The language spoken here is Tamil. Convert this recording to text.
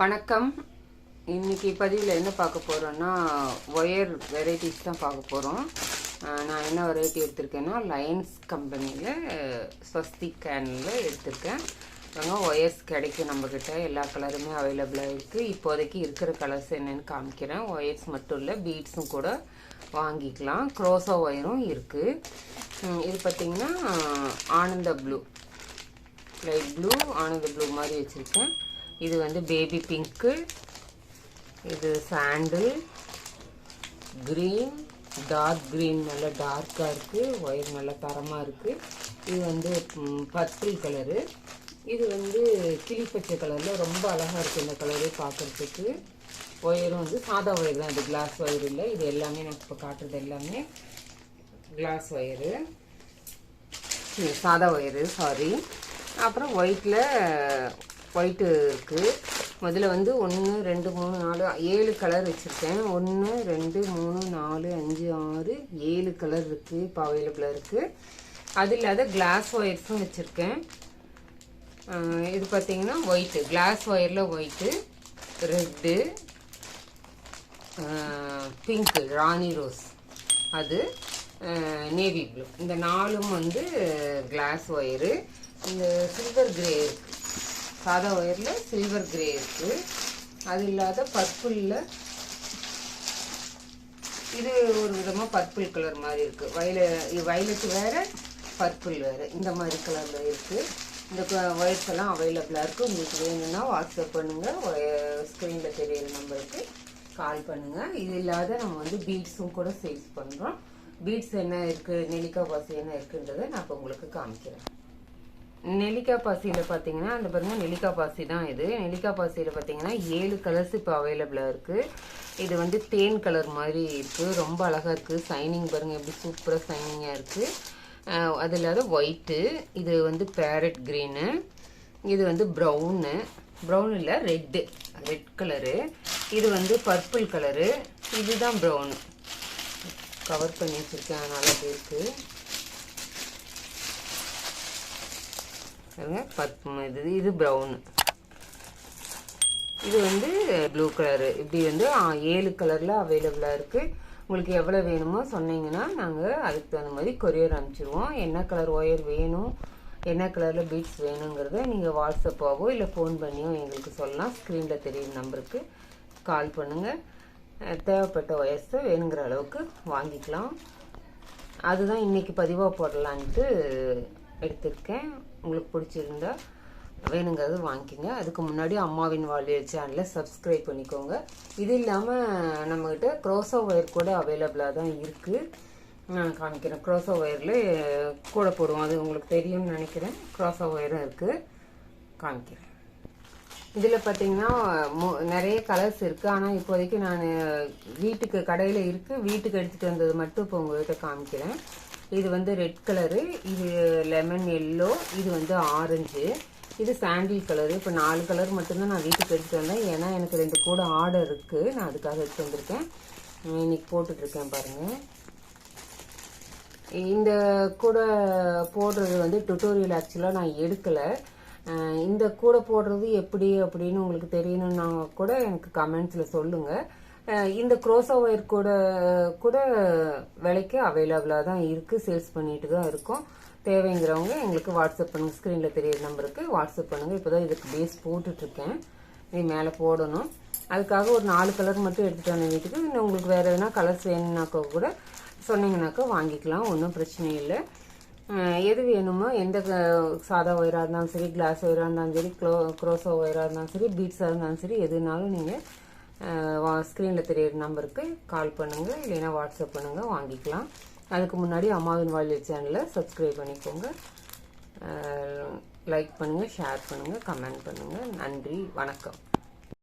வணக்கம். இன்னைக்கு பதிவில் என்ன பார்க்க போகிறோன்னா ஒயர் வெரைட்டிஸ் தான் பார்க்க போகிறோம். நான் என்ன வெரைட்டி எடுத்திருக்கேன்னா லயன்ஸ் கம்பெனியில் ஸ்வஸ்திக் கேனில் எடுத்திருக்கேன். ஒயர்ஸ் கிடைக்கும் நம்மக்கிட்ட, எல்லா கலருமே அவைலபிளாக இருக்குது. இப்போதைக்கு இருக்கிற கலர்ஸ் என்னென்னு காமிக்கிறேன். ஒயர்ஸ் மட்டும் இல்லை, பீட்ஸும் கூட வாங்கிக்கலாம். க்ரோசோ ஒயரும் இருக்குது. இது பார்த்திங்கன்னா ஆனந்த ப்ளூ, லைட் ப்ளூ ஆனந்த ப்ளூ மாதிரி வச்சுருக்கேன். இது வந்து பேபி பிங்க்கு, இது சாண்டில் க்ரீன், டார்க் க்ரீன், நல்லா டார்க்காக இருக்குது. ஒயர் நல்லா தரமாக இருக்குது. இது வந்து பர்பிள் கலரு. இது வந்து கிளிப்பச்சை கலரில் ரொம்ப அழகாக இருக்குது இந்த கலரு பார்க்குறதுக்கு. ஒயரும் வந்து சாதா ஒயர் தான், இது கிளாஸ் ஒயர் இல்லை. இது எல்லாமே நான் இப்போ காட்டுறது எல்லாமே கிளாஸ் ஒயரு, சாதா ஒயரு, சாரி. அப்புறம் ஒயிட்டு இருக்குது. முதல்ல வந்து 1 2 3 4 7 கலர் வச்சுருக்கேன். 1 2 3 4 5 6 7 கலர் இருக்குது இப்போ அவைலபிளாக இருக்குது. அது இல்லாத கிளாஸ் ஒயர்ஸும் வச்சுருக்கேன். இது பார்த்திங்கன்னா ஒயிட்டு, கிளாஸ் ஒயரில் ஒயிட்டு, ரெட்டு, பிங்க்கு ராணி ரோஸ், அது நேவி ப்ளூ. இந்த 4ம் வந்து கிளாஸ் ஒயரு. இந்த சில்வர் கிரே இருக்குது, சாதா ஒயரில் சில்வர் கிரே இருக்குது. அது இல்லாத பர்பிளில் இது ஒரு விதமாக பர்பிள் கலர் மாதிரி இருக்குது. வயலட்டு வேறு, பர்பிள் வேறு, இந்த மாதிரி கலரில் இருக்குது. இந்த ஒயர்ஸ் எல்லாம் அவைலபிளாக இருக்குது. உங்களுக்கு வேணும்னா வாட்ஸ்அப் பண்ணுங்கள், ஸ்க்ரீனில் தெரியிற நம்பருக்கு கால் பண்ணுங்கள். இது இல்லாத நம்ம வந்து பீட்ஸும் கூட சேல்ஸ் பண்ணுறோம். பீட்ஸ் என்ன இருக்குது, நெல்லிக்காய் பாசி என்ன இருக்குன்றதை நான் இப்போ உங்களுக்கு காமிக்கிறேன். நெல்லிக்காய் பாசியில் பார்த்தீங்கன்னா அந்த பாருங்கள், நெல்லிக்காய் பாசி தான் இது. நெல்லிக்காய் பாசியில் பார்த்தீங்கன்னா 7 கலர்ஸ் இப்போ அவைலபிளாக இருக்குது. இது வந்து தேன் கலர் மாதிரி இருக்குது, ரொம்ப அழகாக இருக்குது. சைனிங் பாருங்கள் எப்படி சூப்பராக சைனிங்காக இருக்குது. அது இல்லாத ஒயிட்டு, இது வந்து பேரட் க்ரீனு, இது வந்து ப்ரௌன் இல்லை ரெட் கலரு, இது வந்து பர்பிள் கலரு, இதுதான் ப்ரௌனு. கவர் பண்ணி வச்சுருக்கேன், அதனால் அது இருக்குது. இது ப்ரௌனு, இது வந்து ப்ளூ கலரு. இப்படி வந்து 7 கலரில் அவைலபிளாக இருக்குது. உங்களுக்கு எவ்வளோ வேணுமோ சொன்னீங்கன்னா நாங்கள் அதுக்கு தகுந்த மாதிரி கொரியர் அனுப்பிச்சிடுவோம். என்ன கலர் ஒயர் வேணும், என்ன கலரில் பீட்ஸ் வேணுங்கிறத நீங்கள் வாட்ஸ்அப்பாவோ இல்லை ஃபோன் பண்ணியோ எங்களுக்கு சொல்லலாம். ஸ்க்ரீனில் தெரியுற நம்பருக்கு கால் பண்ணுங்கள். தேவைப்பட்ட ஒயர்ஸை வேணுங்கிற அளவுக்கு வாங்கிக்கலாம். அதுதான் இன்றைக்கி பதிவாக போடலான்ட்டு எடுத்திருக்கேன். உங்களுக்கு பிடிச்சிருந்தா வேணுங்கிறது வாங்கிக்கோங்க. அதுக்கு முன்னாடி அம்மாவின் வாழ்வியல் சேனலை சப்ஸ்கிரைப் பண்ணிக்கோங்க. இது இல்லாமல் நம்மக்கிட்ட க்ரோசோ ஒயர் கூட அவைலபிளாக தான் இருக்குது. நான் காமிக்கிறேன். க்ரோசோ ஒயரில் கூட போடுவோம், அது உங்களுக்கு தெரியும்னு நினைக்கிறேன். க்ரோசோ ஒயரும் இருக்குது, காமிக்கிறேன். இதில் பார்த்தீங்கன்னா நிறைய கலர்ஸ் இருக்குது. ஆனால் இப்போதைக்கு நான் வீட்டுக்கு கடையில் இருக்குது, வீட்டுக்கு எடுத்துகிட்டு வந்தது மட்டும் இப்போ உங்கள்கிட்ட காமிக்கிறேன். இது வந்து ரெட் கலரு, இது லெமன் எல்லோ, இது வந்து ஆரஞ்சு, இது சாண்டில் கலரு. இப்போ 4 கலர் மட்டும்தான் நான் வீட்டுக்கு எடுத்துகிட்டு வந்தேன். ஏன்னா எனக்கு 2 கூட ஆர்டர் இருக்குது, நான் அதுக்காக எடுத்து வந்திருக்கேன். இன்னைக்கு போட்டுட்ருக்கேன் பாருங்கள். இந்த கூட போடுறது வந்து டுட்டோரியல் ஆக்சுவலாக நான் எடுக்கலை. இந்த கூட போடுறது எப்படி அப்படின்னு உங்களுக்கு தெரியணும்னா கூட எனக்கு கமெண்ட்ஸில் சொல்லுங்கள். இந்த க்ரோசோ ஒயர் கூட விலைக்கு அவைலபிளாக தான் இருக்குது, சேல்ஸ் பண்ணிட்டு தான் இருக்கோம். தேவைங்கிறவங்க எங்களுக்கு வாட்ஸ்அப் பண்ணுங்கள், ஸ்க்ரீனில் தெரியிற நம்பருக்கு வாட்ஸ்அப் பண்ணுங்கள். இப்போ தான் இதுக்கு பேஸ் போட்டுட்ருக்கேன், இது மேலே போடணும். அதுக்காக ஒரு 4 கலர் மட்டும் எடுத்துகிட்டு வந்த வீட்டுக்கு. இன்னும் உங்களுக்கு வேறு எதுனா கலர்ஸ் வேணும்னாக்கா கூட சொன்னீங்கன்னாக்கா வாங்கிக்கலாம், ஒன்றும் பிரச்சனை இல்லை. எது வேணுமோ, எந்த சாதா ஒயராக இருந்தாலும் சரி, கிளாஸ் ஒயராக இருந்தாலும் சரி, க்ரோசோ ஒயராக இருந்தாலும் சரி, பீட்ஸாக இருந்தாலும் சரி, எதுனாலும் நீங்கள் ஸ்க்ரீனில் தெரியிற நம்பருக்கு கால் பண்ணுங்கள், இல்லைன்னா வாட்ஸ்அப் பண்ணுங்கள், வாங்கிக்கலாம். அதுக்கு முன்னாடி அம்மாவின் வாழ்வியல் சேனலை சப்ஸ்கிரைப் பண்ணிக்கோங்க, லைக் பண்ணுங்கள், ஷேர் பண்ணுங்கள், கமெண்ட் பண்ணுங்கள். நன்றி, வணக்கம்.